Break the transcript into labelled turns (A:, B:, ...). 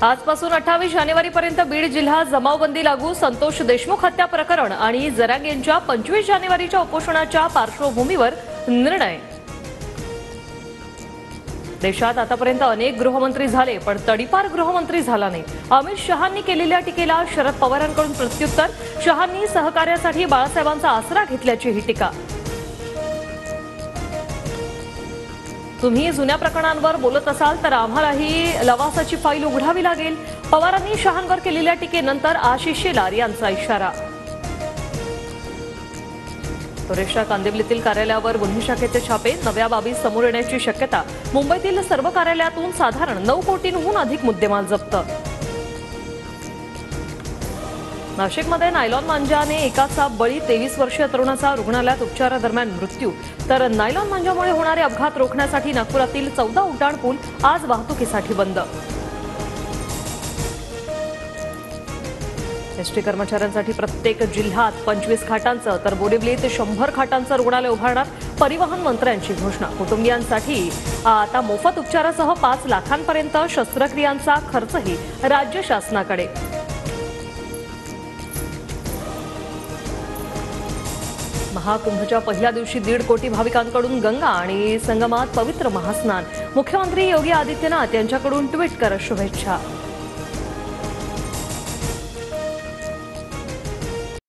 A: आजपासून 28 जानेवारीपर्यंत बीड जिल्हा जमावबंदी लागू. संतोष देशमुख हत्या प्रकरण आणि जरांग यांच्या 25 जानेवारीच्या उपोषणाच्या पार्श्वभूमीवर निर्णय. देशात आतापर्यंत अनेक गृहमंत्री झाले पण तडीपार गृहमंत्री झाला नाही. अमित शहांनी केलेल्या टीकेला शरद पवारांकडून प्रत्युत्तर. शहांनी सहकार्यासाठी बाळासाहेबांचा आसरा घेतल्याची ही टीका. तुम्ही जुन्या प्रकरणांवर बोलत असाल तर आम्हालाही लवासाची फाईल उघडावी लागेल. पवारांनी शहांवर केलेल्या टीकेनंतर आशिष शेलार यांचा इशारा. सुरेशच्या कांदिवलीतील कार्यालयावर गुन्हे शाखेचे छापे. नव्या बाबी समोर येण्याची शक्यता. मुंबईतील सर्व कार्यालयातून साधारण 9 कोटींहून अधिक मुद्देमाल जप्त. नाशिकमध्ये नायलॉन मांजाने एकाचा बळी. 23 वर्षीय तरुणाचा रुग्णालयात उपचारादरम्यान मृत्यू. तर नायलॉन मांजामुळे होणारे अपघात रोखण्यासाठी नागपुरातील 14 उड्डाण पूल आज वाहतुकीसाठी बंद. एसटी कर्मचाऱ्यांसाठी प्रत्येक जिल्ह्यात 25 खाटांचं तर बोरिवलीत 100 खाटांचं रुग्णालय उभारणार. परिवहन मंत्र्यांची घोषणा. कुटुंबियांसाठी आता मोफत उपचारासह 5 लाखांपर्यंत शस्त्रक्रियांचा खर्चही राज्य शासनाकडे. महाकुंभच्या पहिल्या दिवशी 1.5 कोटी भाविकांकडून गंगा आणि संगमात पवित्र महास्नान. मुख्यमंत्री योगी आदित्यनाथ यांच्याकडून ट्विट करत शुभेच्छा.